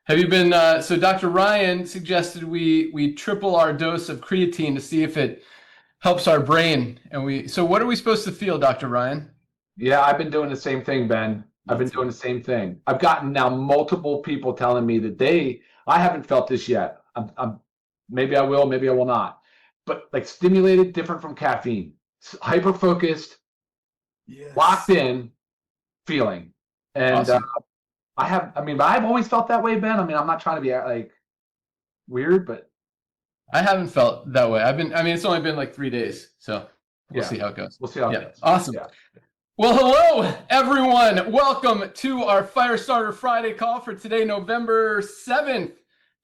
Have you been, so Dr. Ryan suggested we triple our dose of creatine to see if it helps our brain. So what are we supposed to feel, Dr. Ryan? Yeah, I've been doing the same thing, Ben. I've Me been doing too. the same thing. I've gotten now multiple people telling me that I haven't felt this yet. Maybe I will, maybe I will not. But like stimulated, different from caffeine, hyper focused, locked Yes. in feeling. And Awesome. but I've always felt that way, Ben. I mean, I'm not trying to be like weird, but I haven't felt that way. It's only been like 3 days, so we'll yeah, see how it goes. we'll see how it Yeah, goes. awesome. Yeah. Well, hello, everyone. Welcome to our Firestarter Friday call for today, November 7th,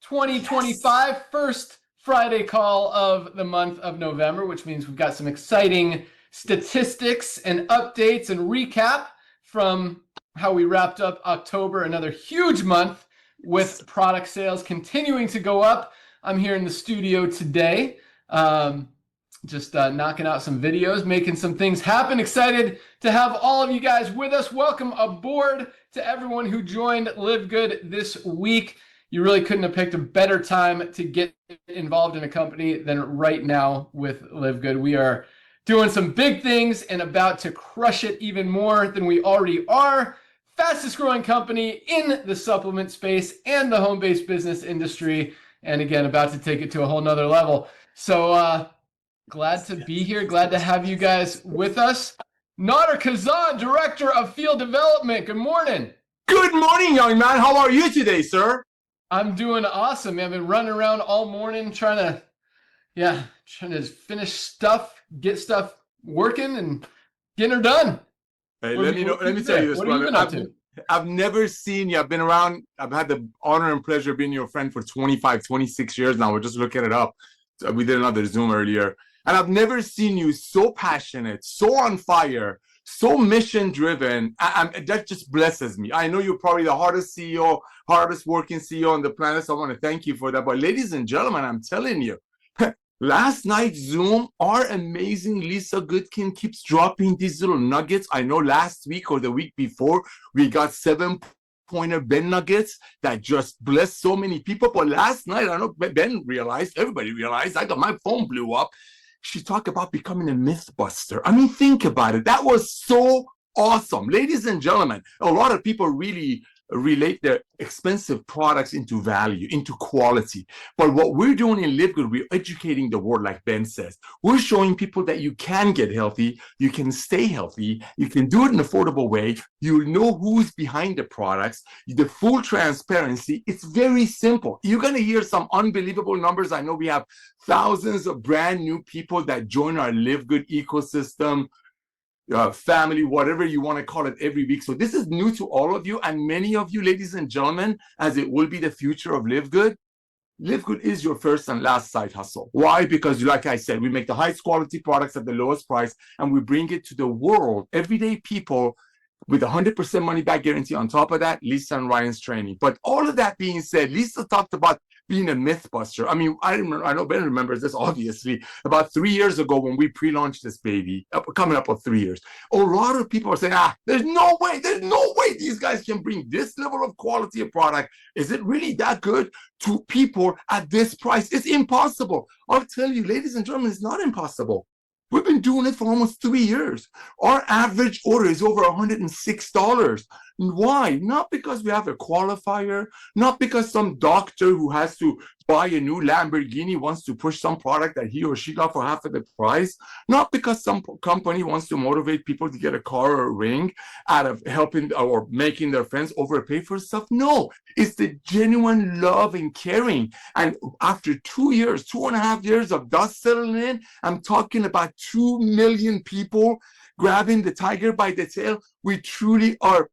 2025. Yes. First Friday call of the month of November, which means we've got some exciting statistics and updates and recap from how we wrapped up October, another huge month with product sales continuing to go up. I'm here in the studio today. Just knocking out some videos, making some things happen. Excited to have all of you guys with us. Welcome aboard to everyone who joined LiveGood this week. You really couldn't have picked a better time to get involved in a company than right now with LiveGood. We are doing some big things and about to crush it even more than we already are. Fastest growing company in the supplement space and the home-based business industry. And again, about to take it to a whole nother level. So, glad to be here. Glad to have you guys with us. Nader Kazan, Director of Field Development. Good morning. Good morning, young man. How are you today, sir? I'm doing awesome, man. I've been running around all morning trying to finish stuff, get stuff working and getting her done. Hey, let me tell you this, brother. I've never seen you. I've been around. I've had the honor and pleasure of being your friend for 25, 26 years now. We're just looking it up. We did another Zoom earlier. And I've never seen you so passionate, so on fire, so mission driven. That just blesses me. I know you're probably the hardest CEO, hardest working CEO on the planet. So I want to thank you for that. But ladies and gentlemen, I'm telling you, last night's Zoom, our amazing Lisa Goodkin keeps dropping these little nuggets. I know last week or the week before, we got 7-pointer Ben nuggets that just blessed so many people. But last night, I know Ben realized, everybody realized, my phone blew up. She talked about becoming a myth buster. I mean, think about it. That was so awesome. Ladies and gentlemen, a lot of people really relate their expensive products into value, into quality. But what we're doing in LiveGood, we're educating the world, like Ben says. We're showing people that you can get healthy, you can stay healthy, you can do it in an affordable way, you know who's behind the products, the full transparency. It's very simple. You're going to hear some unbelievable numbers. I know we have thousands of brand new people that join our LiveGood ecosystem, family, whatever you want to call it, every week. So this is new to all of you, and many of you, ladies and gentlemen, as it will be the future of LiveGood. LiveGood is your first and last side hustle. Why? Because like I said, we make the highest quality products at the lowest price, and we bring it to the world, everyday people, with 100% money back guarantee. On top of that, Lisa and Ryan's training. But all of that being said, Lisa talked about being a myth buster. I mean, I know Ben remembers this, obviously. About 3 years ago when we pre-launched this baby, coming up on 3 years, a lot of people are saying, there's no way these guys can bring this level of quality of product. Is it really that good to people at this price? It's impossible. I'll tell you, ladies and gentlemen, it's not impossible. We've been doing it for almost 3 years. Our average order is over $106. Why? Not because we have a qualifier, not because some doctor who has to buy a new Lamborghini wants to push some product that he or she got for half of the price, not because some company wants to motivate people to get a car or a ring out of helping or making their friends overpay for stuff. No, it's the genuine love and caring. And after 2 years, 2.5 years of dust settling in, I'm talking about 2 million people grabbing the tiger by the tail. We truly are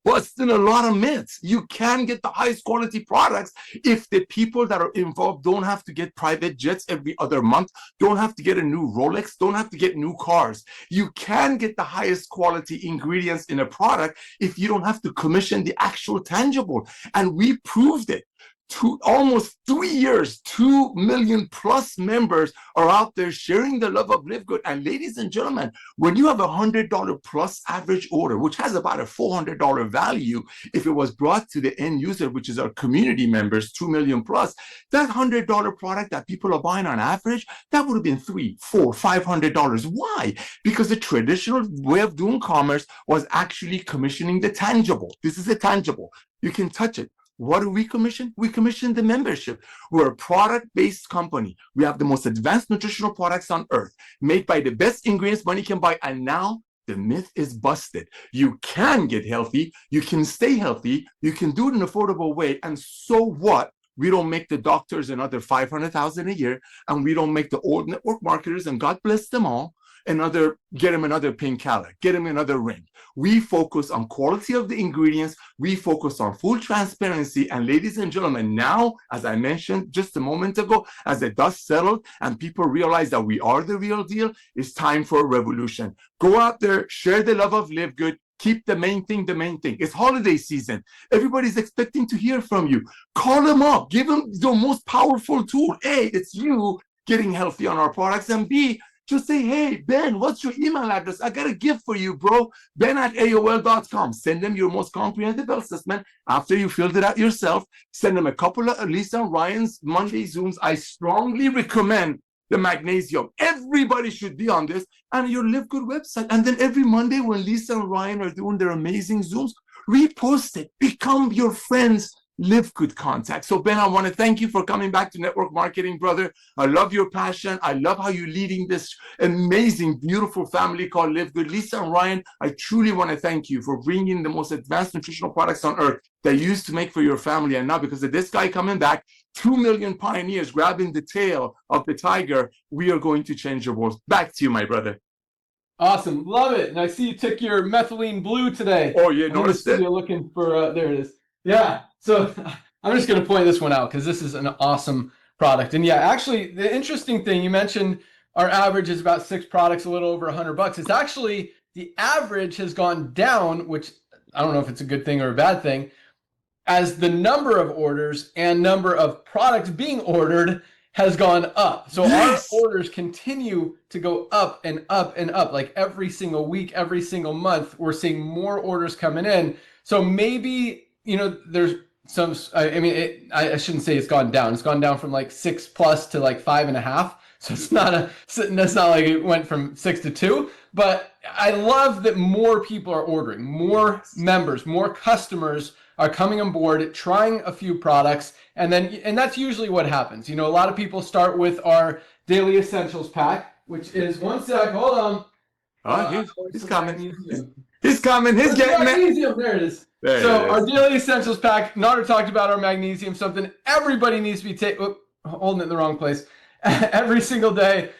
busting a lot of myths. You can get the highest quality products if the people that are involved don't have to get private jets every other month, don't have to get a new Rolex, don't have to get new cars. You can get the highest quality ingredients in a product if you don't have to commission the actual tangible. And we proved it. almost 3 years, 2 million plus members are out there sharing the love of LiveGood. And ladies and gentlemen, when you have a $100 plus average order, which has about a $400 value, if it was brought to the end user, which is our community members, 2 million plus, that $100 product that people are buying on average, that would have been $300, $400, $500. Why? Because the traditional way of doing commerce was actually commissioning the tangible. This is a tangible. You can touch it. What do we commission? We commission the membership. We're a product-based company. We have the most advanced nutritional products on earth, made by the best ingredients money can buy. And now the myth is busted. You can get healthy. You can stay healthy. You can do it in an affordable way. And so what? We don't make the doctors another $500,000 a year, and we don't make the old network marketers, and God bless them all, get them another pink Cadillac, get them another ring. We focus on quality of the ingredients. We focus on full transparency. And ladies and gentlemen, now, as I mentioned just a moment ago, as the dust settled and people realize that we are the real deal, it's time for a revolution. Go out there, share the love of LiveGood. Keep the main thing the main thing. It's holiday season. Everybody's expecting to hear from you. Call them up. Give them the most powerful tool. A, it's you getting healthy on our products. And B, just say, hey, Ben, what's your email address? I got a gift for you, bro. Ben@AOL.com. Send them your most comprehensive assessment after you filled it out yourself. Send them a couple of Lisa and Ryan's Monday Zooms. I strongly recommend the magnesium. Everybody should be on this and your LiveGood website. And then every Monday when Lisa and Ryan are doing their amazing Zooms, repost it. Become your friends' LiveGood contact. So Ben, I want to thank you for coming back to network marketing, brother. I love your passion. I love how you're leading this amazing, beautiful family called LiveGood. Lisa and Ryan, I truly want to thank you for bringing the most advanced nutritional products on earth that you used to make for your family. And now because of this guy coming back, 2 million pioneers grabbing the tail of the tiger, we are going to change the world. Back to you, my brother. Awesome. Love it. And I see you took your methylene blue today. Oh, yeah, noticed it? You're looking for, there it is. Yeah. So I'm just going to point this one out because this is an awesome product. And yeah, actually, the interesting thing, you mentioned our average is about 6 products, a little over $100. It's actually, the average has gone down, which I don't know if it's a good thing or a bad thing, as the number of orders and number of products being ordered has gone up. So our orders continue to go up and up and up. Like every single week, every single month, we're seeing more orders coming in. So maybe, you know, there's some, I mean, I shouldn't say it's gone down. It's gone down from like 6 plus to like 5.5. So it's not like it went from 6 to 2, but I love that more people are ordering, more members, more customers are coming on board, trying a few products, and that's usually what happens. You know, a lot of people start with our daily essentials pack, which is, one sec, hold on. Oh, he's coming. He's coming. He's getting magnesium. There it is. So our daily essentials pack, Nader talked about our magnesium, something everybody needs to be taking, holding it in the wrong place, every single day.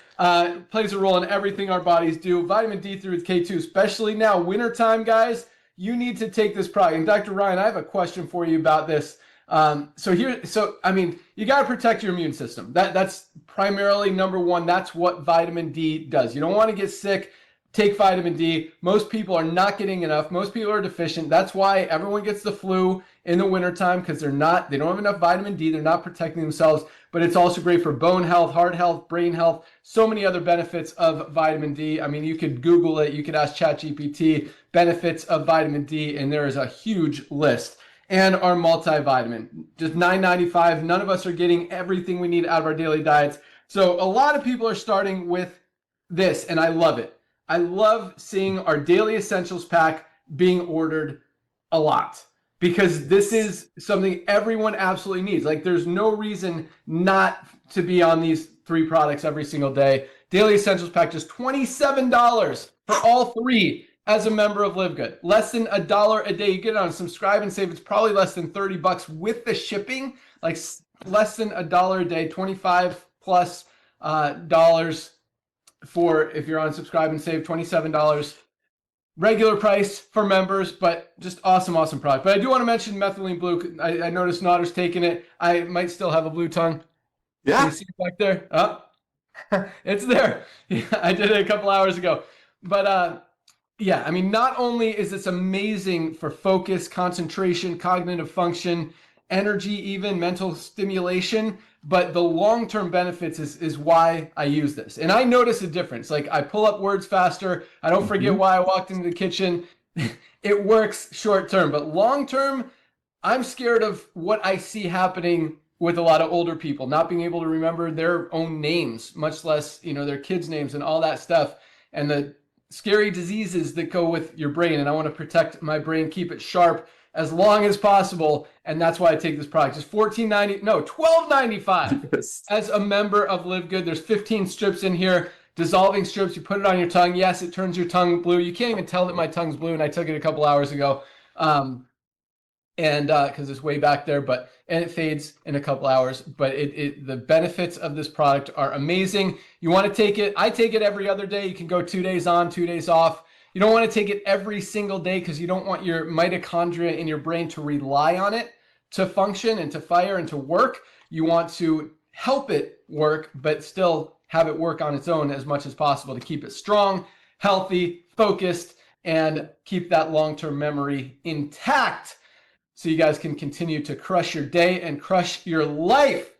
Plays a role in everything our bodies do. Vitamin D3 with K2, especially now, wintertime, guys. You need to take this product. And Dr. Ryan, I have a question for you about this. So I mean, you got to protect your immune system. That's primarily number one. That's what vitamin D does. You don't want to get sick. Take vitamin D. Most people are not getting enough. Most people are deficient. That's why everyone gets the flu in the wintertime, because they don't have enough vitamin D. They're not protecting themselves. But it's also great for bone health, heart health, brain health, so many other benefits of vitamin D. I mean, you could Google it. You could ask ChatGPT benefits of vitamin D, and there is a huge list. And our multivitamin, just $9.95. None of us are getting everything we need out of our daily diets. So a lot of people are starting with this, and I love it. I love seeing our daily essentials pack being ordered a lot, because this is something everyone absolutely needs. Like, there's no reason not to be on these 3 products every single day. Daily essentials pack, just $27 for all 3 as a member of LiveGood. Less than $1 a day. You get it on Subscribe and Save. It's probably less than $30 with the shipping. Like less than $1 a day, 25 plus dollars for if you're on Subscribe and Save, $27. Regular price for members, but just awesome product. But I do want to mention methylene blue. I noticed Nader's taking it. I might still have a blue tongue. Yeah. Can you see it back there? Oh, it's there. Yeah, I did it a couple hours ago. But yeah, I mean, not only is this amazing for focus, concentration, cognitive function, energy, even mental stimulation. But the long-term benefits is why I use this. And I notice a difference. Like I pull up words faster. I don't forget why I walked into the kitchen. It works short-term, but long-term, I'm scared of what I see happening with a lot of older people, not being able to remember their own names, much less, their kids' names and all that stuff. And the scary diseases that go with your brain. And I want to protect my brain, keep it sharp as long as possible. And that's why I take this product. It's $12.95 as a member of LiveGood. There's 15 strips in here, dissolving strips. You put it on your tongue. Yes, it turns your tongue blue. You can't even tell that my tongue's blue, and I took it a couple hours ago. And because it's way back there, and it fades in a couple hours. But the benefits of this product are amazing. You want to take it? I take it every other day. You can go 2 days on, 2 days off. You don't want to take it every single day because you don't want your mitochondria in your brain to rely on it to function and to fire and to work. You want to help it work, but still have it work on its own as much as possible to keep it strong, healthy, focused, and keep that long-term memory intact so you guys can continue to crush your day and crush your life.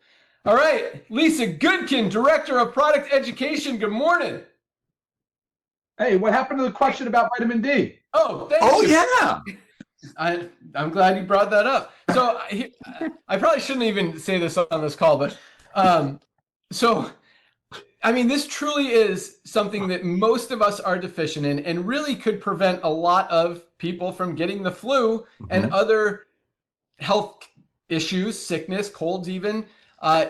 All right, Lisa Goodkin, Director of Product Education. Good morning. Hey, what happened to the question about vitamin D? Oh, thank you. Yeah. I'm glad you brought that up. So I probably shouldn't even say this on this call, but this truly is something that most of us are deficient in and really could prevent a lot of people from getting the flu and other health issues, sickness, colds even,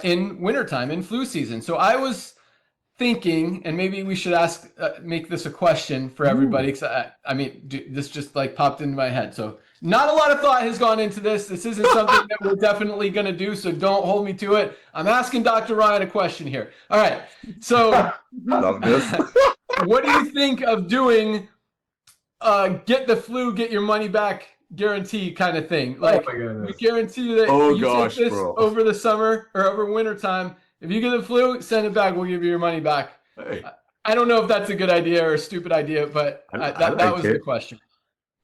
in wintertime, in flu season. So I was thinking, and maybe we should make this a question for everybody, because this just like popped into my head. So not a lot of thought has gone into this. This isn't something that we're definitely going to do, so don't hold me to it. I'm asking Dr. Ryan a question here. All right. So Love this. what do you think of doing get the flu, get your money back guarantee kind of thing? Like, we guarantee that take this over the summer or over winter time. If you get the flu, send it back. We'll give you your money back. Hey. I don't know if that's a good idea or a stupid idea, but that was the question.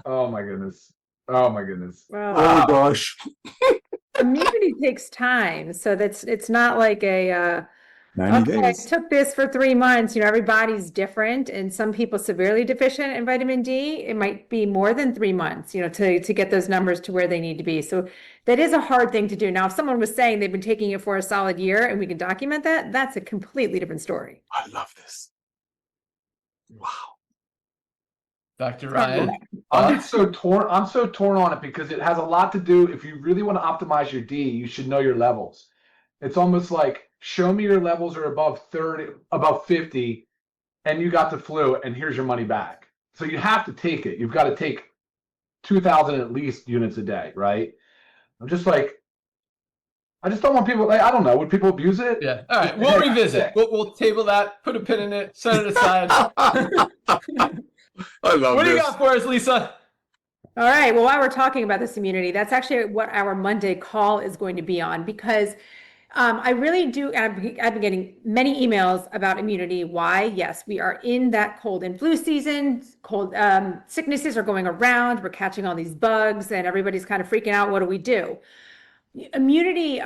Oh my goodness. Oh my goodness. Well, oh gosh. immunity takes time, so it's not like a 90 okay, days. I took this for 3 months. Everybody's different, and some people severely deficient in vitamin D. It might be more than 3 months, to get those numbers to where they need to be. So that is a hard thing to do. Now, if someone was saying they've been taking it for a solid year and we can document that, that's a completely different story. I love this. Wow. Dr. Ryan? I'm so torn on it because it has a lot to do. If you really want to optimize your D, you should know your levels. It's almost like, show me your levels are above 30, above 50, and you got the flu, and here's your money back. So you have to take it. You've got to take 2,000 at least units a day, right? I just don't want people, I don't know, would people abuse it? Yeah. All right, we'll revisit. We'll table that, put a pin in it, set it aside. I love what do you this. got for us, Lisa? All right. Well, while we're talking about this immunity, that's actually what our Monday call is going to be on, because I really do. I've been getting many emails about immunity. Why? Yes, we are in that cold and flu season. Cold sicknesses are going around. We're catching all these bugs, and everybody's kind of freaking out. What do we do? Immunity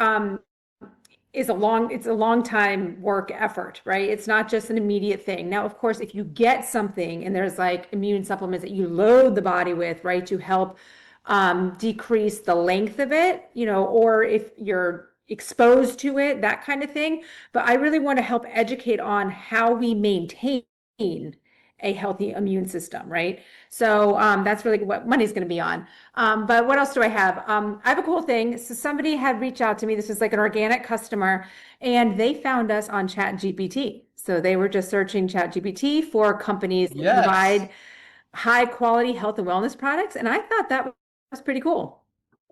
is a long time work effort, right? It's not just an immediate thing. Now, of course, if you get something and there's like immune supplements that you load the body with, right, to help decrease the length of it, or if you're exposed to it, that kind of thing. But I really want to help educate on how we maintain a healthy immune system, right? So that's really what Monday's going to be on. But what else do I have? I have a cool thing. So somebody had reached out to me. This was like an organic customer, and they found us on ChatGPT. So they were just searching ChatGPT for companies that provide high quality health and wellness products. And I thought that was pretty cool,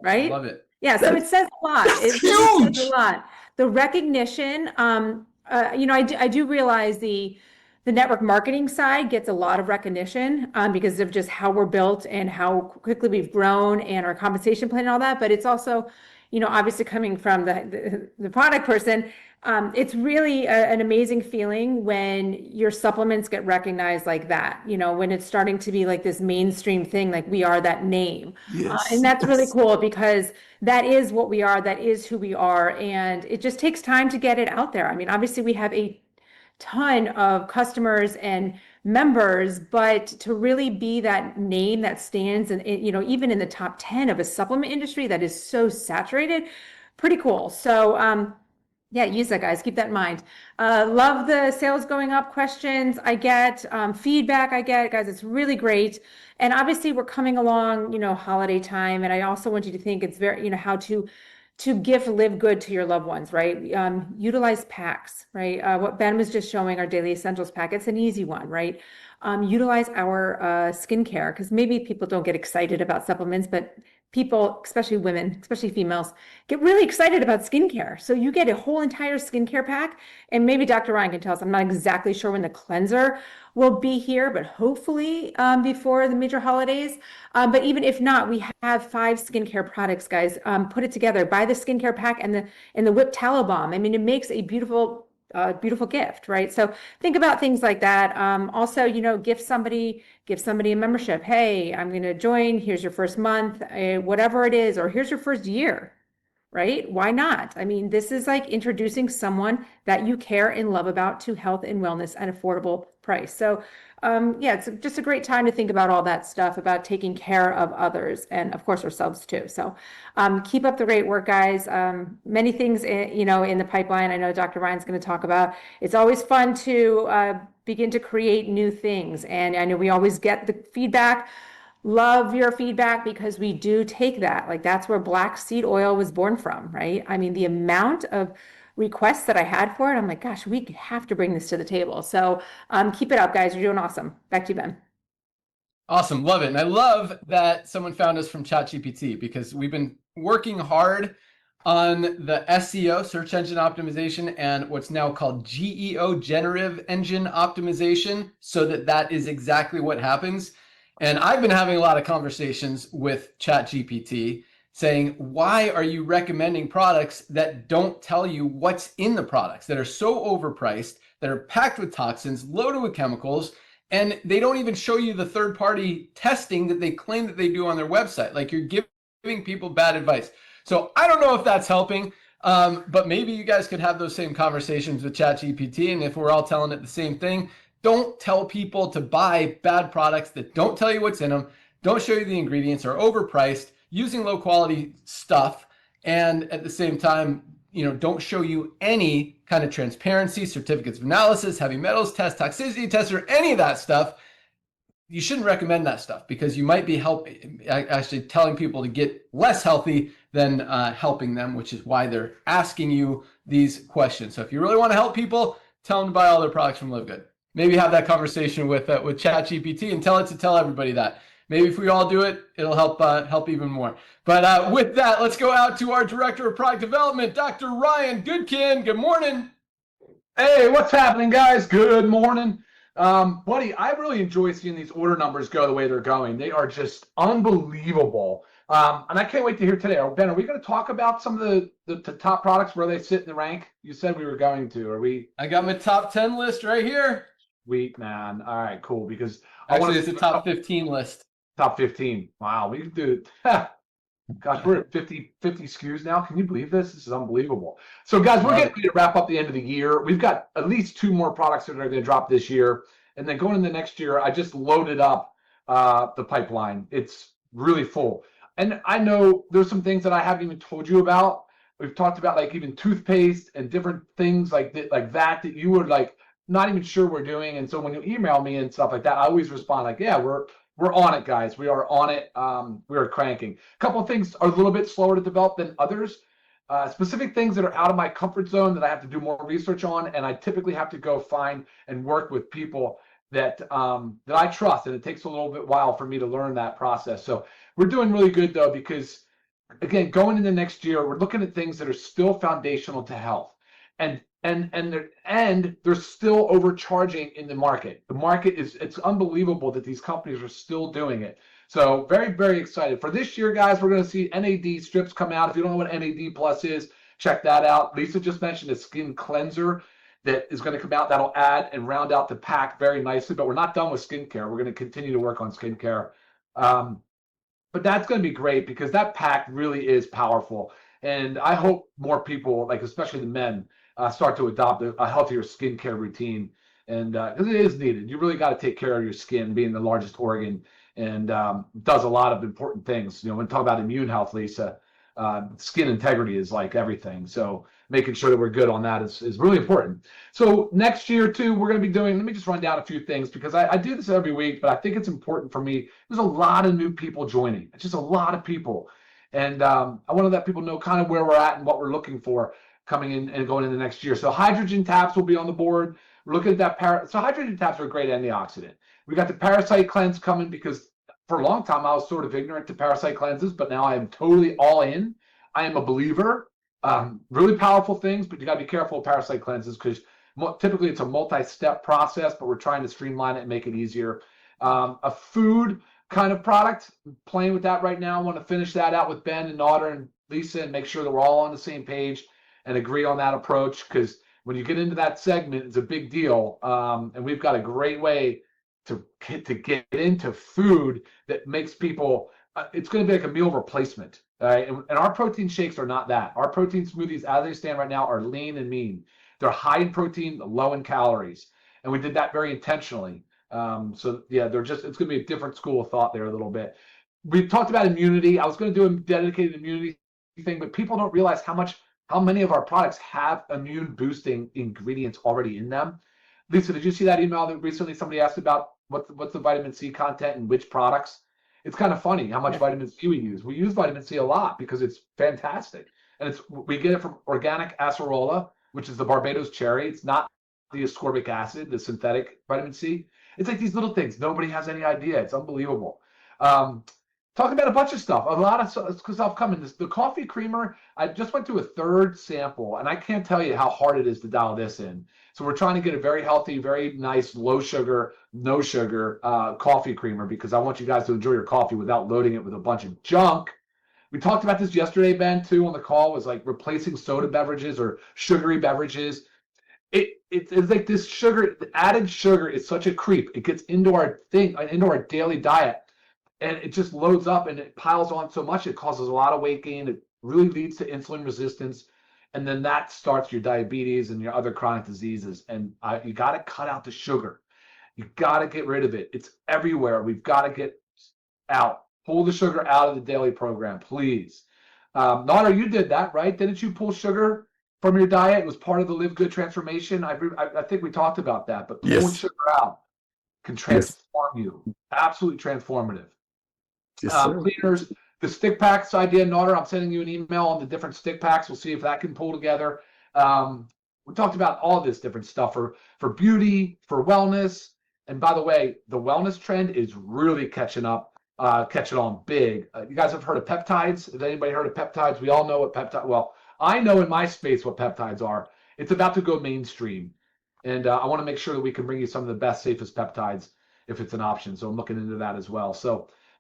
right? Love it. Yeah, so it says a lot. It huge. says a lot. The recognition, I do realize the network marketing side gets a lot of recognition because of just how we're built and how quickly we've grown and our compensation plan and all that. But it's also, obviously coming from the product person, it's really an amazing feeling when your supplements get recognized like that, when it's starting to be like this mainstream thing, like we are that name. Yes. And that's really cool because that is what we are, that is who we are. And it just takes time to get it out there. I mean, obviously we have a ton of customers and members, but to really be that name that stands and even in the top 10 of a supplement industry that is so saturated, pretty cool. So yeah, use that, guys. Keep that in mind. Love the sales going up questions I get, feedback I get, guys. It's really great. And obviously we're coming along, holiday time. And I also want you to think it's very, how to gift LiveGood to your loved ones, right? Utilize packs, right? What Ben was just showing, our daily essentials pack, it's an easy one, right? Utilize our skincare, because maybe people don't get excited about supplements, but people, especially women, especially females, get really excited about skincare. So you get a whole entire skincare pack, and maybe Dr. Ryan can tell us, I'm not exactly sure when the cleanser will be here, but hopefully before the major holidays. But even if not, we have 5 skincare products, guys. Put it together, buy the skincare pack and the whipped tallow balm. I mean, it makes a beautiful gift, right? So think about things like that. Also, give somebody a membership. Hey, I'm going to join. Here's your first month, whatever it is, or here's your first year, right? Why not? I mean, this is like introducing someone that you care and love about to health and wellness at affordable price. So yeah, it's just a great time to think about all that stuff, about taking care of others and of course ourselves too. So keep up the great work, guys. Many things, in the pipeline. I know Dr. Ryan's going to talk about. It's always fun to begin to create new things. And I know we always get the feedback. Love your feedback, because we do take that. Like, that's where black seed oil was born from, right? I mean, the amount of requests that I had for it, I'm like, gosh, we have to bring this to the table. So keep it up, guys. You're doing awesome. Back to you, Ben. Awesome. Love it. And I love that someone found us from ChatGPT, because we've been working hard on the SEO, search engine optimization, and what's now called GEO, generative engine optimization, so that is exactly what happens. And I've been having a lot of conversations with ChatGPT saying, why are you recommending products that don't tell you what's in the products, that are so overpriced, that are packed with toxins, loaded with chemicals, and they don't even show you the third-party testing that they claim that they do on their website? Like, you're giving people bad advice. So I don't know if that's helping, but maybe you guys could have those same conversations with ChatGPT, and if we're all telling it the same thing, don't tell people to buy bad products that don't tell you what's in them, don't show you the ingredients, are overpriced, using low quality stuff, and at the same time, don't show you any kind of transparency, certificates of analysis, heavy metals test, toxicity test, or any of that stuff. You shouldn't recommend that stuff, because you might be actually telling people to get less healthy than helping them, which is why they're asking you these questions. So if you really want to help people, tell them to buy all their products from LiveGood. Maybe have that conversation with ChatGPT and tell it to tell everybody that. Maybe if we all do it, it'll help even more. But with that, let's go out to our Director of Product Development, Dr. Ryan Goodkin. Good morning. Hey, what's happening, guys? Good morning. Buddy, I really enjoy seeing these order numbers go the way they're going. They are just unbelievable. And I can't wait to hear today. Ben, are we going to talk about some of the top products, where they sit in the rank? You said we were going to. Are we? I got my top 10 list right here. Sweet, man. All right, cool. Because actually, it's a top 15 list. Top 15. Wow, we can do it. Gosh, we're at 50 SKUs now. Can you believe this? This is unbelievable. So, guys, we're getting ready to wrap up the end of the year. We've got at least 2 more products that are going to drop this year. And then going into the next year, I just loaded up the pipeline. It's really full. And I know there's some things that I haven't even told you about. We've talked about, like, even toothpaste and different things like that you were like not even sure we're doing. And so when you email me and stuff like that, I always respond like, yeah, we're on it, guys. We are on it. We are cranking. A couple of things are a little bit slower to develop than others. Specific things that are out of my comfort zone that I have to do more research on, and I typically have to go find and work with people that I trust, and it takes a little bit while for me to learn that process. So we're doing really good, though, because, again, going into next year, we're looking at things that are still foundational to health, and they're still overcharging in the market. The market it's unbelievable that these companies are still doing it. So very, very excited. For this year, guys, we're going to see NAD strips come out. If you don't know what NAD Plus is, check that out. Lisa just mentioned a skin cleanser that is going to come out. That'll add and round out the pack very nicely. But we're not done with skincare. We're going to continue to work on skincare. But that's going to be great because that pack really is powerful. And I hope more people, like especially the men, start to adopt a healthier skincare routine. And because it is needed. You really got to take care of your skin, being the largest organ, and does a lot of important things. You know, when we talk about immune health, Lisa, skin integrity is like everything. So making sure that we're good on that is really important. So next year too, we're going to be doing, let me just run down a few things because I do this every week, but I think it's important for me. There's a lot of new people joining. It's just a lot of people. And I want to let people know kind of where we're at and what we're looking for coming in and going into next year. So hydrogen taps will be on the board. We're looking at that. So hydrogen taps are a great antioxidant. We got the parasite cleanse coming because for a long time I was sort of ignorant to parasite cleanses, but now I am totally all in. I am a believer. Really powerful things, but you got to be careful with parasite cleanses because typically it's a multi-step process, but we're trying to streamline it and make it easier. A food kind of product, playing with that right now. I want to finish that out with Ben and Otter and Lisa and make sure that we're all on the same page and agree on that approach, because when you get into that segment, it's a big deal. And we've got a great way to get into food that makes people, it's going to be like a meal replacement. Right? And our protein shakes are not that. Our protein smoothies, as they stand right now, are lean and mean. They're high in protein, low in calories. And we did that very intentionally. So yeah, it's going to be a different school of thought there a little bit. We talked about immunity. I was going to do a dedicated immunity thing, but people don't realize how many of our products have immune boosting ingredients already in them. Lisa, did you see that email that recently somebody asked about what's the vitamin C content in which products? It's kind of funny how much vitamin C we use. We use vitamin C a lot because it's fantastic. And we get it from organic acerola, which is the Barbados cherry. It's not the ascorbic acid, the synthetic vitamin C. It's like these little things. Nobody has any idea. It's unbelievable. Talking about a bunch of stuff. A lot of stuff coming. The coffee creamer, I just went through a third sample, and I can't tell you how hard it is to dial this in. So we're trying to get a very healthy, very nice, low sugar, no sugar coffee creamer because I want you guys to enjoy your coffee without loading it with a bunch of junk. We talked about this yesterday, Ben, too, on the call, was like replacing soda beverages or sugary beverages. It's like this sugar, the added sugar is such a creep. It gets into our daily diet, and it just loads up and it piles on so much. It causes a lot of weight gain. It really leads to insulin resistance. And then that starts your diabetes and your other chronic diseases. And you got to cut out the sugar. You got to get rid of it. It's everywhere. We've got to get out. Pull the sugar out of the daily program, please. Nara, you did that, right? Didn't you pull sugar from your diet? It was part of the LiveGood transformation. I think we talked about that. But pulling sugar out can transform you. Absolutely transformative. Cleaners. The stick packs idea, Nodder, I'm sending you an email on the different stick packs. We'll see if that can pull together. We talked about all this different stuff for beauty, for wellness. And by the way, the wellness trend is really catching on big. You guys have heard of peptides? Has anybody heard of peptides? We all know what peptides, well, I know in my space what peptides are. It's about to go mainstream. And I want to make sure that we can bring you some of the best, safest peptides if it's an option. So I'm looking into that as well.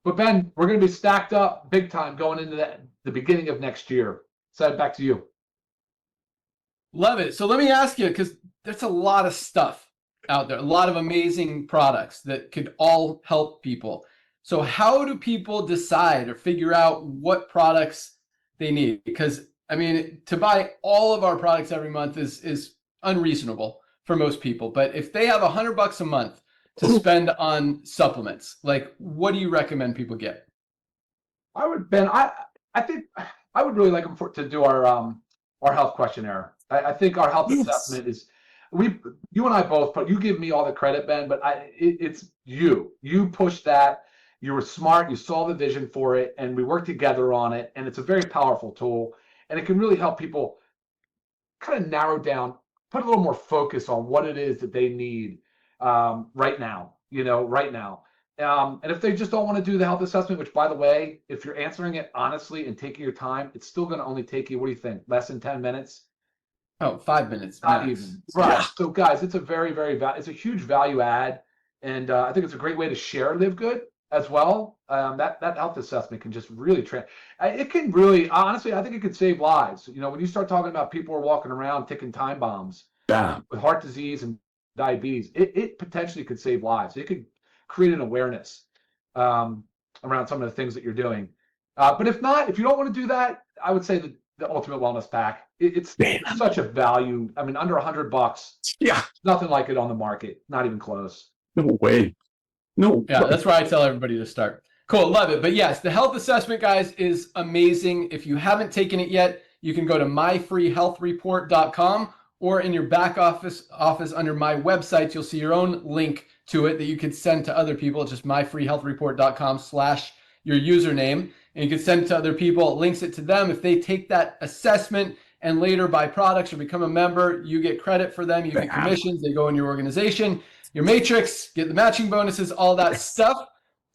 But Ben, we're going to be stacked up big time going into the beginning of next year. Send it back to you. Love it. So let me ask you, because there's a lot of stuff out there, a lot of amazing products that could all help people. So how do people decide or figure out what products they need? Because, I mean, to buy all of our products every month is unreasonable for most people. But if they have $100 a month to spend on supplements, like what do you recommend people get? I think I would really like them to do our health questionnaire. I think our health assessment is, you and I both, but you give me all the credit, Ben, but it's you pushed that. You were smart, you saw the vision for it, and we worked together on it. And it's a very powerful tool, and it can really help people kind of narrow down, put a little more focus on what it is that they need right now. And if they just don't want to do the health assessment, which, by the way, if you're answering it honestly and taking your time, it's still going to only take you, what do you think, less than 10 minutes? Oh, 5 minutes. Not even. Right. Yeah. So, guys, it's a very, very it's a huge value add. And I think it's a great way to share LiveGood. as well. That health assessment can just really it can really, honestly, I think it could save lives. You know, when you start talking about people who are walking around ticking time bombs with heart disease and diabetes, it potentially could save lives. It could create an awareness around some of the things that you're doing. But if not, if you don't want to do that, I would say the Ultimate Wellness Pack. It's such a value. I mean, under $100. Yeah, nothing like it on the market. Not even close. No way. No. Yeah, that's where I tell everybody to start. Cool, love it. But yes, the health assessment, guys, is amazing. If you haven't taken it yet, you can go to myfreehealthreport.com, or in your back office under my website, you'll see your own link to it that you could send to other people. It's just myfreehealthreport.com/your username. And you can send it to other people. It links it to them. If they take that assessment and later buy products or become a member, you get credit for them. You get commissions. They go in your organization, your matrix, get the matching bonuses, all that stuff.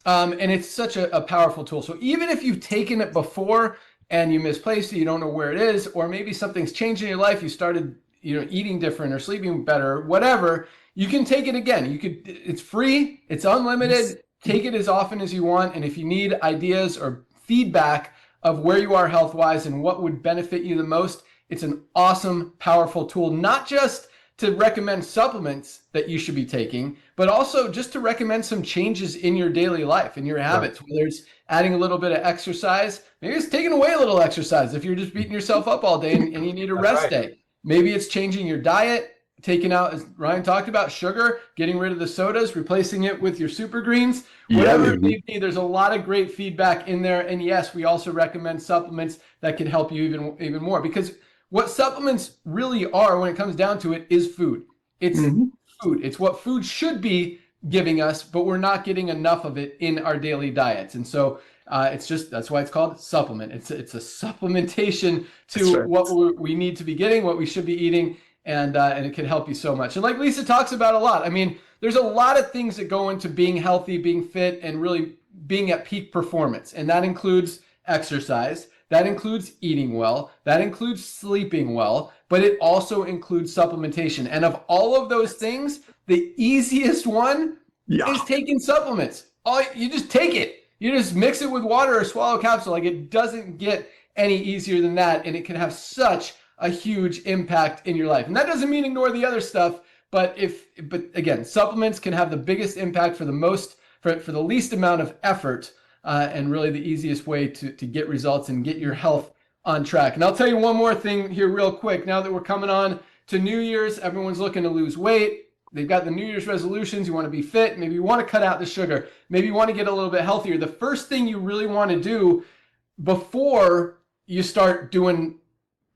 And it's such a powerful tool. So even if you've taken it before and you misplaced it, you don't know where it is, or maybe something's changed in your life, you started eating different or sleeping better, whatever, you can take it again. It's free, it's unlimited. Take it as often as you want. And if you need ideas or feedback of where you are health-wise and what would benefit you the most, it's an awesome, powerful tool, not just to recommend supplements that you should be taking, but also just to recommend some changes in your daily life, in your habits, whether it's adding a little bit of exercise, maybe it's taking away a little exercise if you're just beating yourself up all day and you need a rest day. Maybe it's changing your diet, taking out, as Ryan talked about, sugar, getting rid of the sodas, replacing it with your super greens, whatever it may be. There's a lot of great feedback in there. And yes, we also recommend supplements that can help you even more, because what supplements really are, when it comes down to it, is food. It's food. It's what food should be giving us, but we're not getting enough of it in our daily diets. And so that's why it's called supplement. It's a supplementation to what we need to be getting, what we should be eating. And it can help you so much. And like Lisa talks about a lot, I mean, there's a lot of things that go into being healthy, being fit, and really being at peak performance. And that includes exercise, that includes eating well, that includes sleeping well, but it also includes supplementation. And of all of those things, the easiest one is taking supplements. You just take it. You just mix it with water or swallow a capsule. Like, it doesn't get any easier than that. And it can have such a huge impact in your life. And that doesn't mean ignore the other stuff, but again, supplements can have the biggest impact for the least amount of effort, and really the easiest way to get results and get your health on track. And I'll tell you one more thing here real quick. Now that we're coming on to New Year's, everyone's looking to lose weight. They've got the New Year's resolutions. You want to be fit. Maybe you want to cut out the sugar. Maybe you want to get a little bit healthier. The first thing you really want to do before you start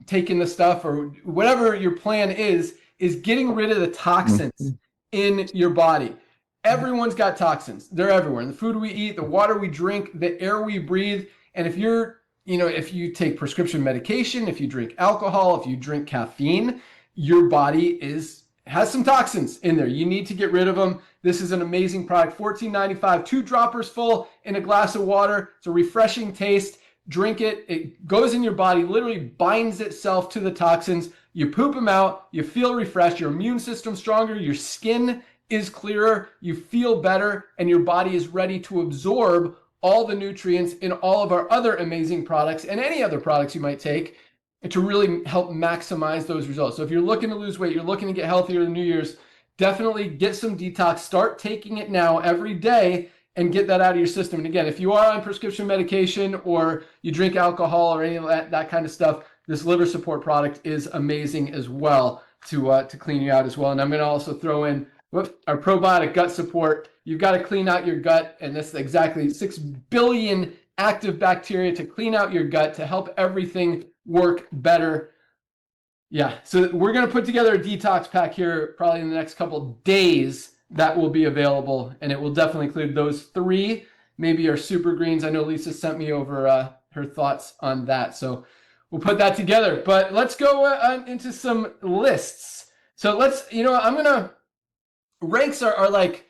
taking the stuff or whatever your plan is getting rid of the toxins in your body. Everyone's got toxins. They're everywhere. In the food we eat, the water we drink, the air we breathe. And if you take prescription medication, if you drink alcohol, if you drink caffeine, your body has some toxins in there. You need to get rid of them. This is an amazing product. $14.95, 2 droppers full in a glass of water. It's a refreshing taste. Drink it. It goes in your body, literally binds itself to the toxins. You poop them out. You feel refreshed. Your immune system's stronger. Your skin is clearer. You feel better, and your body is ready to absorb all the nutrients in all of our other amazing products and any other products you might take to really help maximize those results. So if you're looking to lose weight, you're looking to get healthier in New Year's, definitely get some detox. Start taking it now every day and get that out of your system. And again, if you are on prescription medication or you drink alcohol or any of that kind of stuff, this liver support product is amazing as well to clean you out as well. And I'm going to also throw in our probiotic gut support. You've got to clean out your gut, and that's exactly 6 billion active bacteria to clean out your gut to help everything work better. Yeah, so we're going to put together a detox pack here probably in the next couple days that will be available, and it will definitely include those 3, maybe our super greens. I know Lisa sent me over her thoughts on that, so we'll put that together. But let's go into some lists. So I'm going to, ranks are like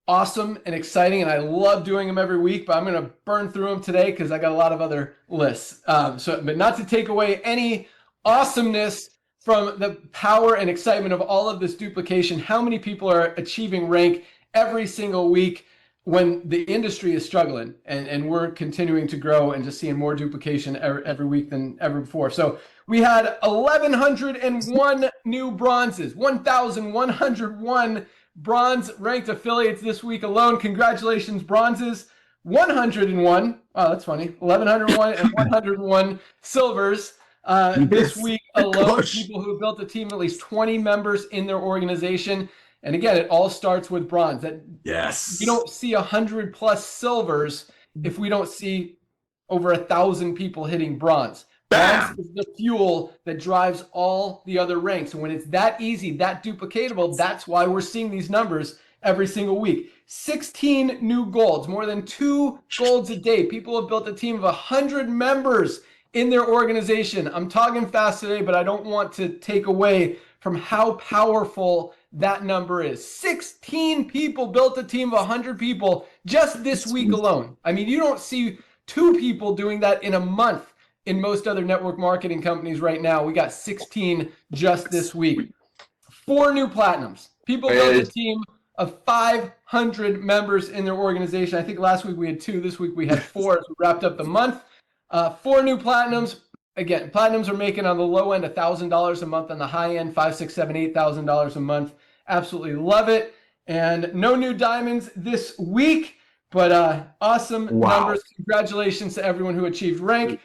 awesome and exciting, and I love doing them every week, but I'm going to burn through them today because I got a lot of other lists. But not to take away any awesomeness from the power and excitement of all of this duplication, how many people are achieving rank every single week. when the industry is struggling and we're continuing to grow and just seeing more duplication every week than ever before. So we had 1,101 new bronzes, 1,101 bronze ranked affiliates this week alone. Congratulations, bronzes. 101. Oh, that's funny. 1,101 and 101 silvers. This week alone, people who built a team of at least 20 members in their organization. And again, it all starts with bronze. We don't see 100+ silvers if we don't see over 1,000 people hitting bronze. Bronze is the fuel that drives all the other ranks. And when it's that easy, that duplicatable, that's why we're seeing these numbers every single week. 16 new golds, more than 2 golds a day. People have built a team of 100 members in their organization. I'm talking fast today, but I don't want to take away from how powerful that number is. 16 people built a team of 100 people just this week alone. I mean, you don't see 2 people doing that in a month in most other network marketing companies right now. We got 16 just this week. 4 new platinums. People built a team of 500 members in their organization. I think last week we had 2. This week we had 4 as we wrapped up the month. 4 new platinums. Again, platinums are making on the low end $1,000 a month, on the high end $5,000, $6,000, $7,000, $8,000 a month. Absolutely love it. And no new diamonds this week, but awesome numbers. Congratulations to everyone who achieved rank.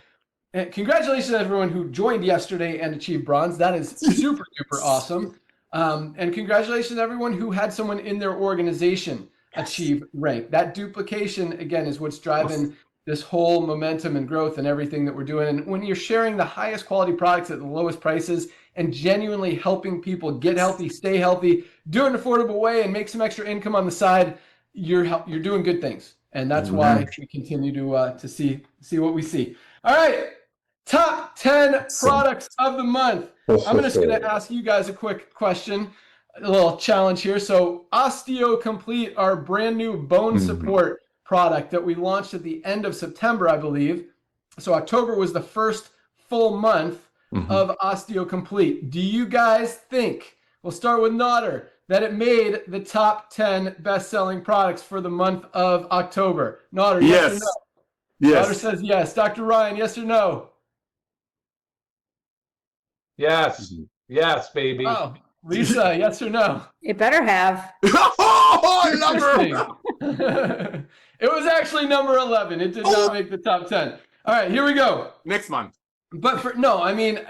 And congratulations to everyone who joined yesterday and achieved bronze. That is super duper awesome. And congratulations to everyone who had someone in their organization achieve rank. That duplication, again, is what's driving this whole momentum and growth and everything that we're doing. And when you're sharing the highest quality products at the lowest prices and genuinely helping people get healthy, stay healthy, do it in an affordable way, and make some extra income on the side, you're doing good things. And that's why we continue to see what we see. All right, top 10 products of the month. I'm just going to ask you guys a quick question, a little challenge here. So Osteo Complete, our brand new bone support product that we launched at the end of September, I believe. So October was the first full month of Osteo Complete. Do you guys think, we'll start with Nodder, that it made the top 10 best-selling products for the month of October? Nodder, yes or no? Yes. Nodder says yes. Dr. Ryan, yes or no? Yes. Yes, baby. Oh, Lisa, yes or no? It better have. Interesting. It was actually number 11. It did not make the top 10. All right, here we go. Next month. But I mean,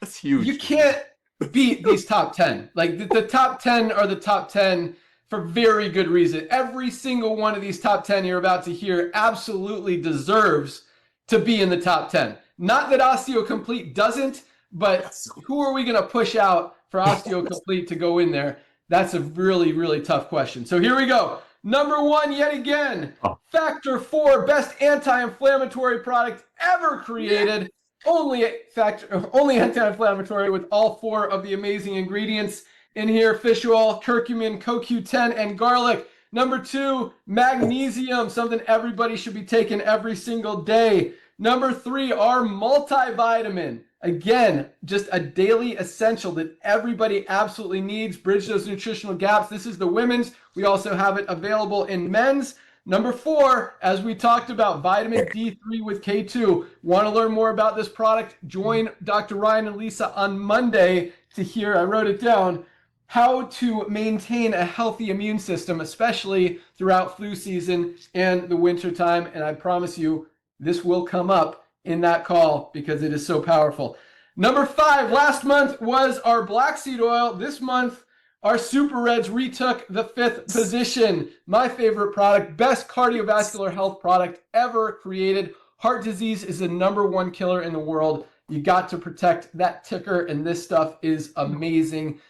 that's huge. You can't beat these top 10. Like the top 10 are the top 10 for very good reason. Every single one of these top 10 you're about to hear absolutely deserves to be in the top 10. Not that Osteo Complete doesn't, but who are we going to push out for Osteo Complete to go in there? That's a really, really tough question. So here we go. Number 1 yet again, Factor 4, best anti-inflammatory product ever created. Only anti-inflammatory with all 4 of the amazing ingredients in here: fish oil, curcumin, CoQ10, and garlic. Number 2, magnesium, something everybody should be taking every single day. Number 3, our multivitamin. Again, just a daily essential that everybody absolutely needs. Bridge those nutritional gaps. This is the women's. We also have it available in men's. Number 4, as we talked about, vitamin D3 with K2. Want to learn more about this product? Join Dr. Ryan and Lisa on Monday to hear, I wrote it down, how to maintain a healthy immune system, especially throughout flu season and the winter time. And I promise you, this will come up in that call because it is so powerful. Number 5, last month was our black seed oil. This month, our Super Reds retook the 5th position. My favorite product, best cardiovascular health product ever created. Heart disease is the #1 killer in the world. You got to protect that ticker, and this stuff is amazing.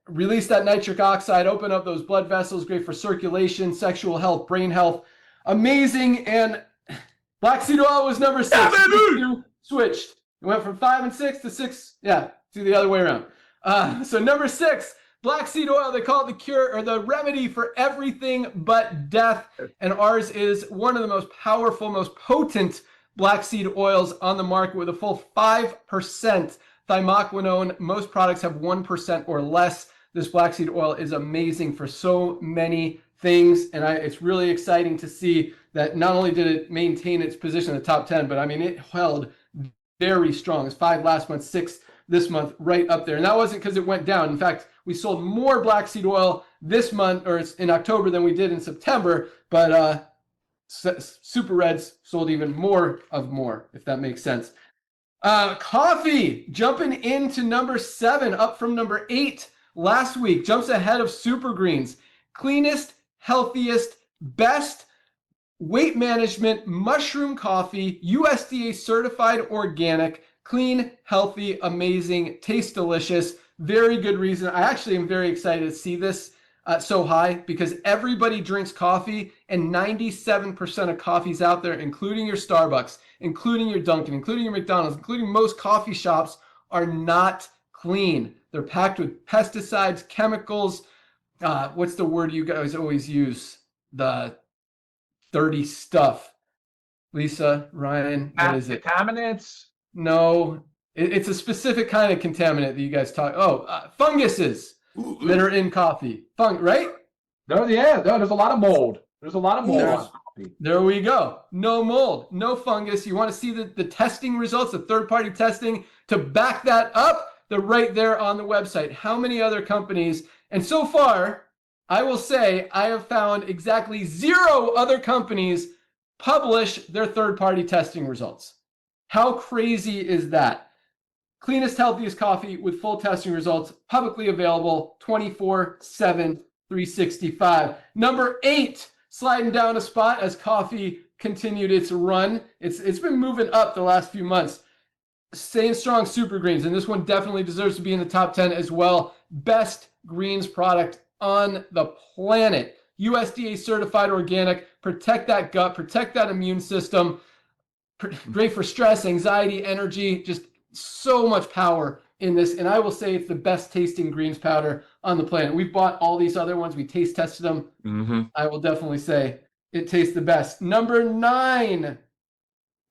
Release that nitric oxide, open up those blood vessels, great for circulation, sexual health, brain health. Amazing. And black seed oil was number 6. Switched. It went from 5 and 6 to 6. Yeah, to the other way around. So number 6, black seed oil. They call it the cure or the remedy for everything but death. And ours is one of the most powerful, most potent black seed oils on the market with a full 5% thymoquinone. Most products have 1% or less. This black seed oil is amazing for so many things. And it's really exciting to see that not only did it maintain its position in the top 10, but I mean, it held very strong. It's 5 last month, 6 this month, right up there. And that wasn't because it went down. In fact, we sold more black seed oil this month or in October than we did in September, but Super Reds sold even more, if that makes sense. Coffee jumping into number 7, up from number 8 last week, jumps ahead of Super Greens. Cleanest, healthiest, best weight management mushroom coffee, USDA certified organic, clean, healthy, amazing, tastes delicious. Very good reason. I actually am very excited to see this so high because everybody drinks coffee, and 97% of coffees out there, including your Starbucks, including your Dunkin', including your McDonald's, including most coffee shops, are not clean. They're packed with pesticides, chemicals. What's the word you guys always use? The dirty stuff. Lisa, Ryan, what is it? Contaminants? No, it's a specific kind of contaminant that you guys talk. Funguses that are in coffee. Right? No, there's a lot of mold. There's a lot of mold on coffee. There we go. No mold, no fungus. You want to see the testing results, the third-party testing to back that up? They're right there on the website. How many other companies? And so far, I will say I have found exactly 0 other companies publish their third-party testing results. How crazy is that? Cleanest, healthiest coffee with full testing results, publicly available 24/7, 365. Number 8, sliding down a spot as coffee continued its run. It's been moving up the last few months. Staying strong, Super Greens, and this one definitely deserves to be in the top 10 as well. Best greens product on the planet. USDA certified organic. Protect that gut, protect that immune system. Great for stress, anxiety, energy, just so much power in this. And I will say it's the best tasting greens powder on the planet. We've bought all these other ones. We taste tested them. Mm-hmm. I will definitely say it tastes the best. Number 9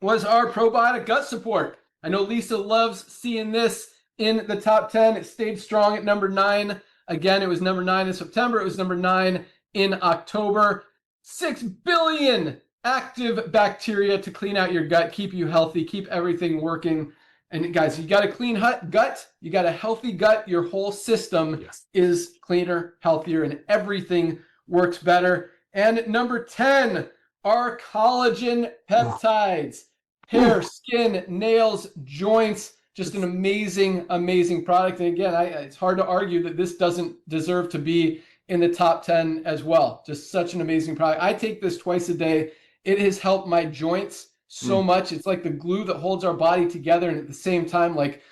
was our probiotic gut support. I know Lisa loves seeing this in the top 10. It stayed strong at number 9. Again, it was number 9 in September. It was number 9 in October. 6 billion active bacteria to clean out your gut, keep you healthy, keep everything working. And guys, you got a clean gut, you got a healthy gut, your whole system is cleaner, healthier, and everything works better. And number 10, our collagen peptides. Hair, skin, nails, joints, just an amazing, amazing product. And again, it's hard to argue that this doesn't deserve to be in the top 10 as well. Just such an amazing product. I take this twice a day. It has helped my joints so much. It's like the glue that holds our body together, and at the same time, like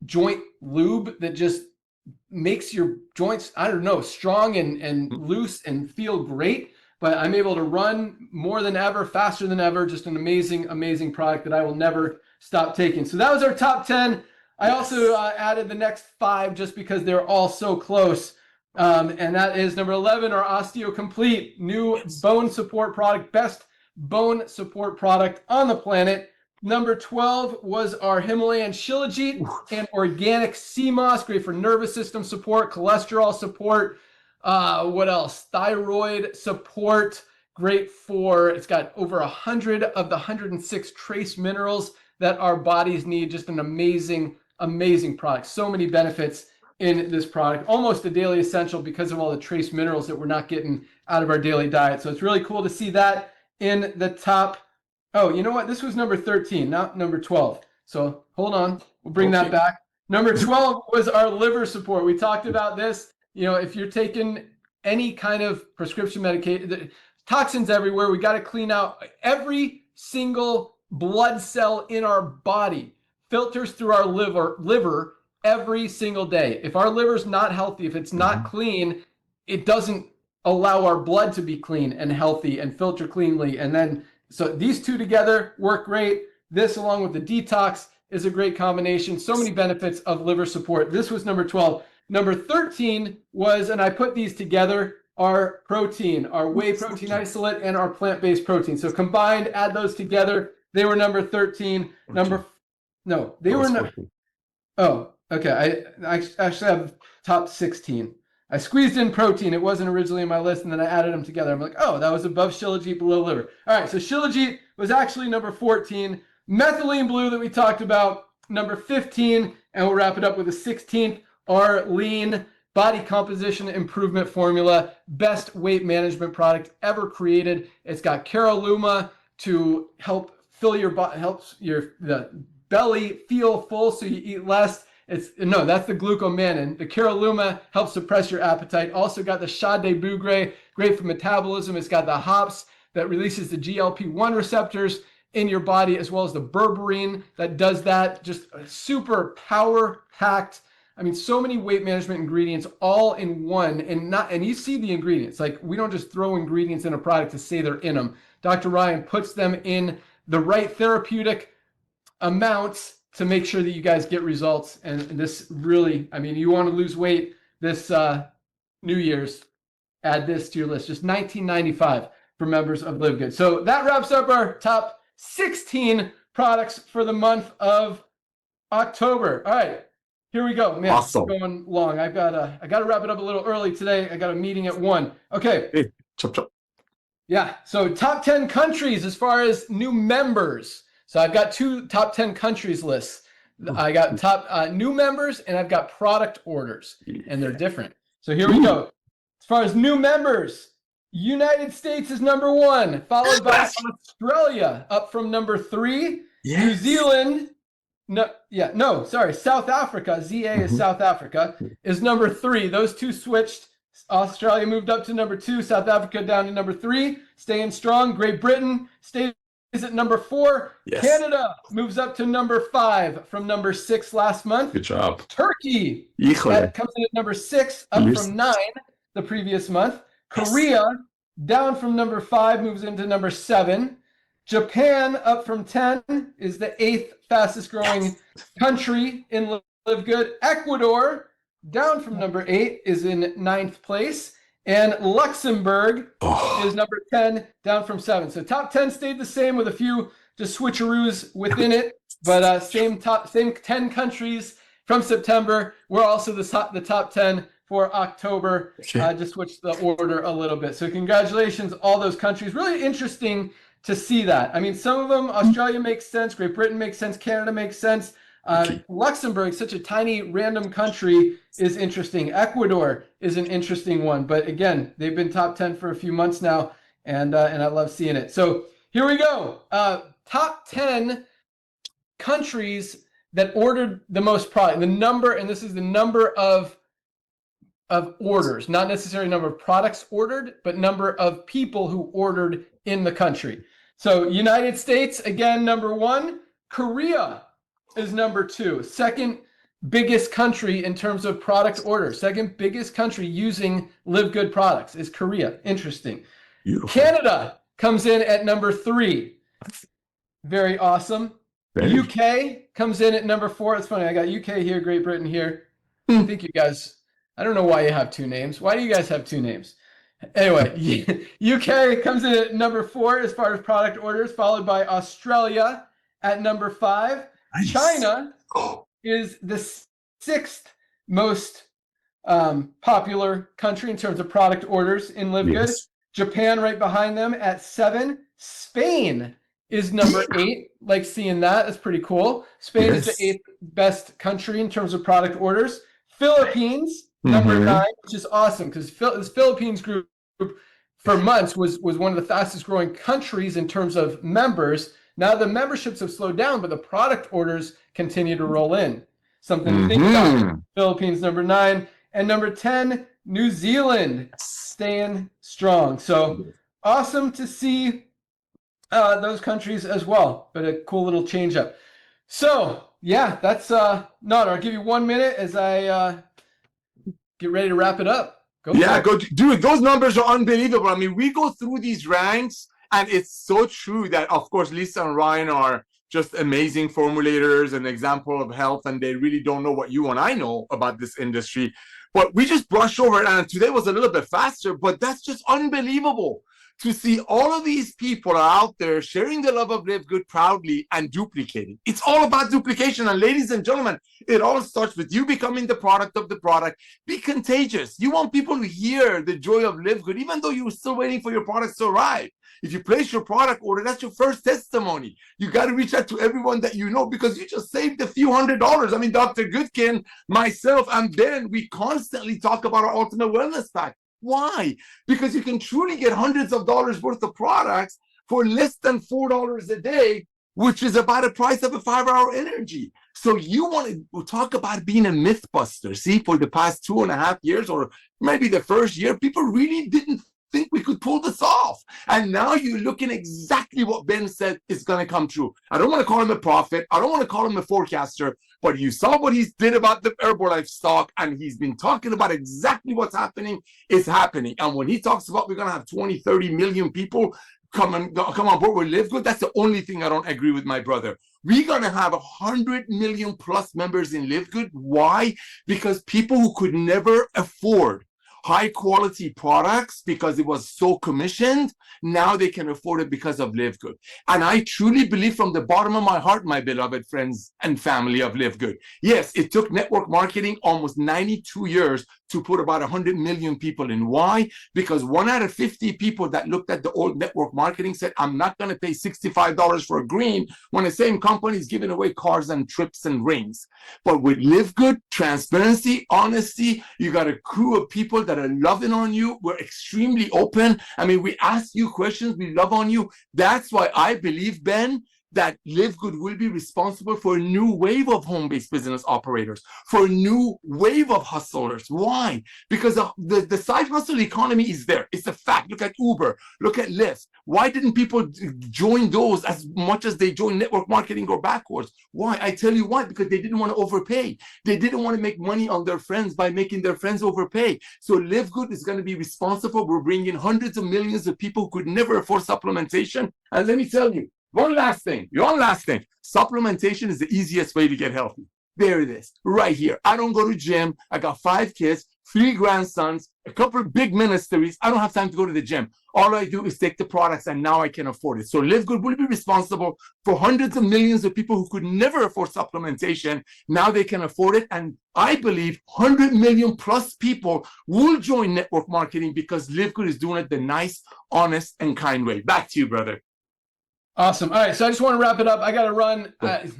joint lube that just makes your joints, I don't know, strong and loose and feel great. But I'm able to run more than ever, faster than ever. Just an amazing, amazing product that I will never stop taking. So that was our top 10. I also added the next 5 just because they're all so close. And that is number 11, our Osteo Complete, new bone support product, best bone support product on the planet. Number 12 was our Himalayan Shilajit and organic sea moss, great for nervous system support, cholesterol support. What else? Thyroid support, great for, it's got over 100 of the 106 trace minerals that our bodies need. Just an amazing, amazing product. So many benefits in this product, almost a daily essential because of all the trace minerals that we're not getting out of our daily diet. So it's really cool to see that in the top. Oh, you know what? This was number 13, not number 12. So hold on, we'll bring that back. Number 12 was our liver support. We talked about this. You know, if you're taking any kind of prescription medication, toxins everywhere, we got to clean out every single blood cell in our body, filters through our liver every single day. If our liver's not healthy, if it's not clean, it doesn't allow our blood to be clean and healthy and filter cleanly. And then, so these two together work great. This along with the detox is a great combination. So many benefits of liver support. This was number 12. Number 13 was, and I put these together, our protein, our whey protein isolate and our plant-based protein. So combined, add those together. They were number 13. Oh, okay. I actually have top 16. I squeezed in protein. It wasn't originally in my list, and then I added them together. I'm like, oh, that was above Shilajit, below liver. All right, so Shilajit was actually number 14. Methylene blue that we talked about, number 15, and we'll wrap it up with the 16th, our lean body composition improvement formula, best weight management product ever created. It's got Caroluma to help fill your body, helps the belly feel full so you eat less. That's the glucomannan. The Caroluma helps suppress your appetite. Also got the Shade de Bougre, great for metabolism. It's got the hops that releases the GLP-1 receptors in your body, as well as the berberine that does that. Just a super power-packed. I mean, so many weight management ingredients all in one, and you see the ingredients. Like, we don't just throw ingredients in a product to say they're in them. Dr. Ryan puts them in the right therapeutic amounts to make sure that you guys get results. And this really, I mean, you want to lose weight this New Year's, add this to your list. Just $19.95 for members of LiveGood. So that wraps up our top 16 products for the month of October. All right, here we go. Man, awesome. It's going long. I gotta wrap it up a little early today. I got a meeting at 1. Okay. Hey, chop. Yeah. So top 10 countries as far as new members. So I've got 2 top 10 countries lists. I got top new members, and I've got product orders, and they're different. So here we go. As far as new members, United States is number 1, followed by Australia, up from number 3. Yes. New Zealand, South Africa, ZA is South Africa, is number 3. Those 2 switched. Australia moved up to number 2, South Africa down to number 3, staying strong. Great Britain stays at number 4. Yes. Canada moves up to number 5 from number 6 last month. Good job. Turkey that comes in at number 6, up from 9 the previous month. Korea down from number 5, moves into number 7. Japan up from 10, is the 8th fastest growing country in LiveGood. Ecuador down from number 8 is in 9th place. And Luxembourg is number 10, down from 7. So top 10 stayed the same with a few just switcheroos within it, but same 10 countries from September. We're also the top 10 for October. Just switched the order a little bit. So congratulations, all those countries. Really interesting to see that. I mean, some of them, Australia makes sense, Great Britain makes sense, Canada makes sense. Luxembourg, such a tiny random country, is interesting. Ecuador is an interesting one, but again, they've been top 10 for a few months now, and I love seeing it. So here we go. Top 10 countries that ordered the most product. The number, and this is the number of orders, not necessarily number of products ordered, but number of people who ordered in the country. So United States, again, number 1. Korea is number 2. Second biggest country in terms of product orders. Second biggest country using LiveGood products is Korea. Interesting. Beautiful. Canada comes in at number 3. Very awesome. UK comes in at number 4. It's funny, I got UK here, Great Britain here. I think you guys, I don't know why you have 2 names. Why do you guys have 2 names? Anyway, UK comes in at number 4 as far as product orders, followed by Australia at number 5. Nice. China is the 6th most popular country in terms of product orders in LiveGood. Yes. Japan right behind them at 7. Spain is number 8. Like seeing that. That's pretty cool. Spain is the 8th best country in terms of product orders. Philippines, number 9, which is awesome because this Philippines group for months was one of the fastest growing countries in terms of members. Now the memberships have slowed down, but the product orders continue to roll in. Something to think about. Philippines, number 9. And number 10, New Zealand, staying strong. So awesome to see those countries as well, but a cool little change up. So yeah, that's Nader, I'll give you 1 minute as I get ready to wrap it up. Go dude, those numbers are unbelievable. I mean, we go through these ranks, and it's so true that, of course, Lisa and Ryan are just amazing formulators, an example of health, and they really don't know what you and I know about this industry. But we just brush over it, and today was a little bit faster, but that's just unbelievable to see all of these people are out there sharing the love of LiveGood proudly and duplicating. It's all about duplication. And ladies and gentlemen, it all starts with you becoming the product of the product. Be contagious. You want people to hear the joy of LiveGood, even though you're still waiting for your products to arrive. If you place your product order, that's your first testimony. You got to reach out to everyone that you know because you just saved a few $100s. I mean, Dr. Goodkin, myself, and Ben, we constantly talk about our Ultimate Wellness Pack. Why? Because you can truly get hundreds of dollars worth of products for less than $4 a day, which is about the price of a 5-hour energy. So you want to talk about being a myth buster. See, for the past 2.5 years, or maybe the first year, people really didn't think we could pull this off. And now you're looking exactly what Ben said is going to come true. I don't want to call him a prophet. I don't want to call him a forecaster, but you saw what he did about the Herbalife stock, and he's been talking about exactly what's happening is happening. And when he talks about we're going to have 20, 30 million people come on board with LiveGood, that's the only thing I don't agree with my brother. We're going to have 100 million plus members in LiveGood. Why? Because people who could never afford high quality products because it was so commissioned, now they can afford it because of LiveGood. And I truly believe from the bottom of my heart, my beloved friends and family of LiveGood, yes, it took network marketing almost 92 years to put about 100 million people in. Why? Because 1 out of 50 people that looked at the old network marketing said, I'm not going to pay $65 for a green when the same company is giving away cars and trips and rings. But with LiveGood, transparency, honesty, you got a crew of people that are loving on you. We're extremely open. I mean, we ask you questions. We love on you. That's why I believe, Ben, that LiveGood will be responsible for a new wave of home-based business operators, for a new wave of hustlers. Why? Because the side hustle economy is there. It's a fact. Look at Uber. Look at Lyft. Why didn't people join those as much as they joined network marketing or backwards? Why? I tell you why. Because they didn't want to overpay. They didn't want to make money on their friends by making their friends overpay. So LiveGood is going to be responsible. We're bringing hundreds of millions of people who could never afford supplementation. And let me tell you, one last thing. Supplementation is the easiest way to get healthy. There it is, right here. I don't go to gym. I got 5 kids, 3 grandsons, a couple of big ministries. I don't have time to go to the gym. All I do is take the products, and now I can afford it. So LiveGood will be responsible for hundreds of millions of people who could never afford supplementation. Now they can afford it. And I believe 100 million plus people will join network marketing because LiveGood is doing it the nice, honest, and kind way. Back to you, brother. Awesome. All right. So I just want to wrap it up. I got to run.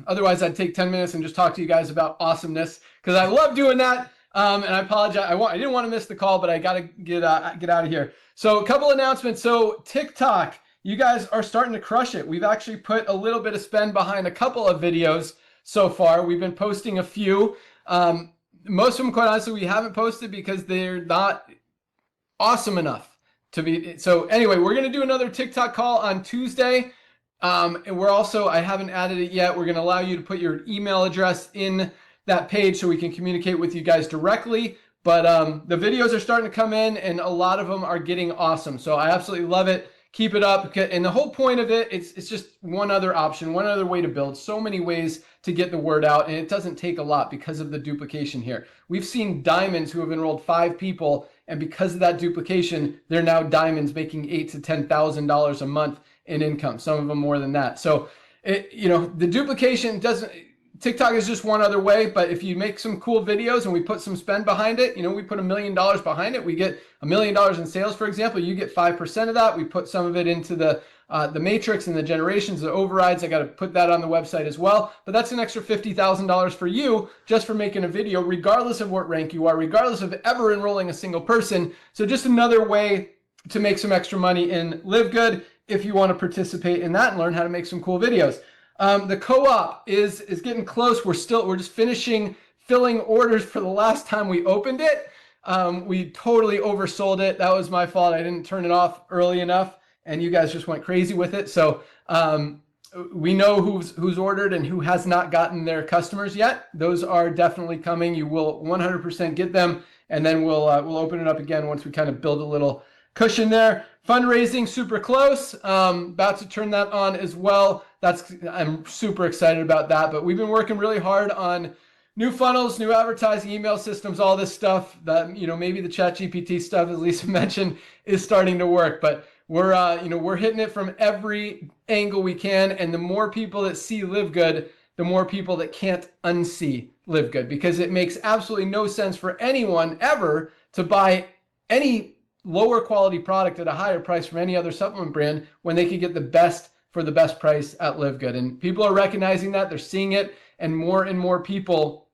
Otherwise, I'd take 10 minutes and just talk to you guys about awesomeness because I love doing that. And I apologize. I didn't want to miss the call, but I got to get out of here. So a couple announcements. So TikTok, you guys are starting to crush it. We've actually put a little bit of spend behind a couple of videos so far. We've been posting a few. Most of them, quite honestly, we haven't posted because they're not awesome enough to be. So anyway, we're going to do another TikTok call on Tuesday. And we're also, I haven't added it yet. We're going to allow you to put your email address in that page so we can communicate with you guys directly. But the videos are starting to come in and a lot of them are getting awesome. So I absolutely love it. Keep it up. And the whole point of it, it's just one other option, one other way to build. So many ways to get the word out. And it doesn't take a lot because of the duplication here. We've seen diamonds who have enrolled 5 people. And because of that duplication, they're now diamonds making $8,000 to $10,000 a month in income, some of them more than that. So, the duplication doesn't, TikTok is just one other way, but if you make some cool videos and we put some spend behind it, we put $1 million behind it, we get $1 million in sales, for example, you get 5% of that. We put some of it into the matrix and the generations, the overrides. I got to put that on the website as well, but that's an extra $50,000 for you just for making a video, regardless of what rank you are, regardless of ever enrolling a single person. So just another way to make some extra money in LiveGood if you want to participate in that and learn how to make some cool videos. The co-op is getting close. We're just finishing filling orders for the last time we opened it. We totally oversold it. That was my fault. I didn't turn it off early enough and you guys just went crazy with it. So we know who's ordered and who has not gotten their customers yet. Those are definitely coming. You will 100% get them. And then we'll open it up again once we kind of build a little cushion there. Fundraising, super close. About to turn that on as well. I'm super excited about that. But we've been working really hard on new funnels, new advertising, email systems, all this stuff that, maybe the ChatGPT stuff, as Lisa mentioned, is starting to work. But we're hitting it from every angle we can. And the more people that see LiveGood, the more people that can't unsee LiveGood, because it makes absolutely no sense for anyone ever to buy any lower quality product at a higher price from any other supplement brand when they could get the best for the best price at LiveGood. And people are recognizing that, they're seeing it, and more people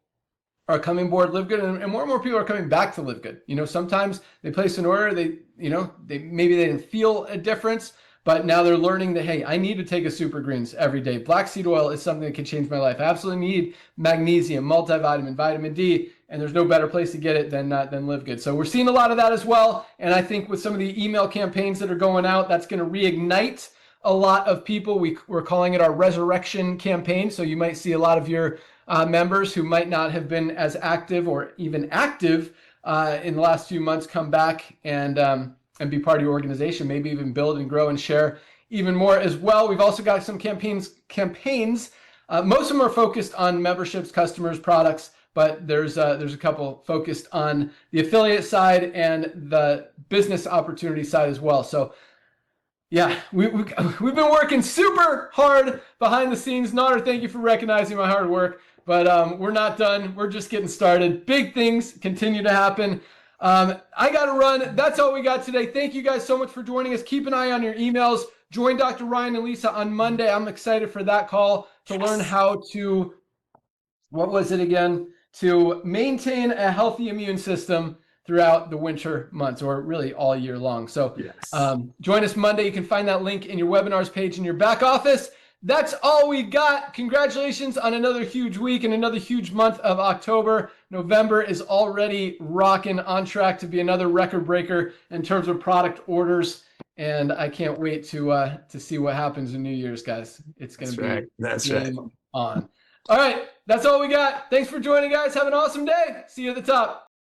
are coming aboard LiveGood, and more people are coming back to LiveGood. Sometimes they place an order, they maybe they didn't feel a difference, but now they're learning that, hey, I need to take a Super Greens every day. Black seed oil is something that can change my life. I absolutely need magnesium, multivitamin, vitamin D, and there's no better place to get it than LiveGood. So we're seeing a lot of that as well. And I think with some of the email campaigns that are going out, that's going to reignite a lot of people. We're calling it our resurrection campaign. So you might see a lot of your members who might not have been as active or even active in the last few months come back and be part of your organization, maybe even build and grow and share even more as well. We've also got some campaigns. Most of them are focused on memberships, customers, products, but there's a couple focused on the affiliate side and the business opportunity side as well. So yeah, we've been working super hard behind the scenes. Nader, thank you for recognizing my hard work, but we're not done. We're just getting started. Big things continue to happen. I got to run. That's all we got today. Thank you guys so much for joining us. Keep an eye on your emails. Join Dr. Ryan and Lisa on Monday. I'm excited for that call to learn how to, what was it again? To maintain a healthy immune system throughout the winter months, or really all year long. So join us Monday. You can find that link in your webinars page in your back office. That's all we got. Congratulations on another huge week and another huge month of October. November is already rocking, on track to be another record breaker in terms of product orders. And I can't wait to see what happens in New Year's, guys. It's going to be game on. All right, that's all we got. Thanks for joining, guys. Have an awesome day. See you at the top.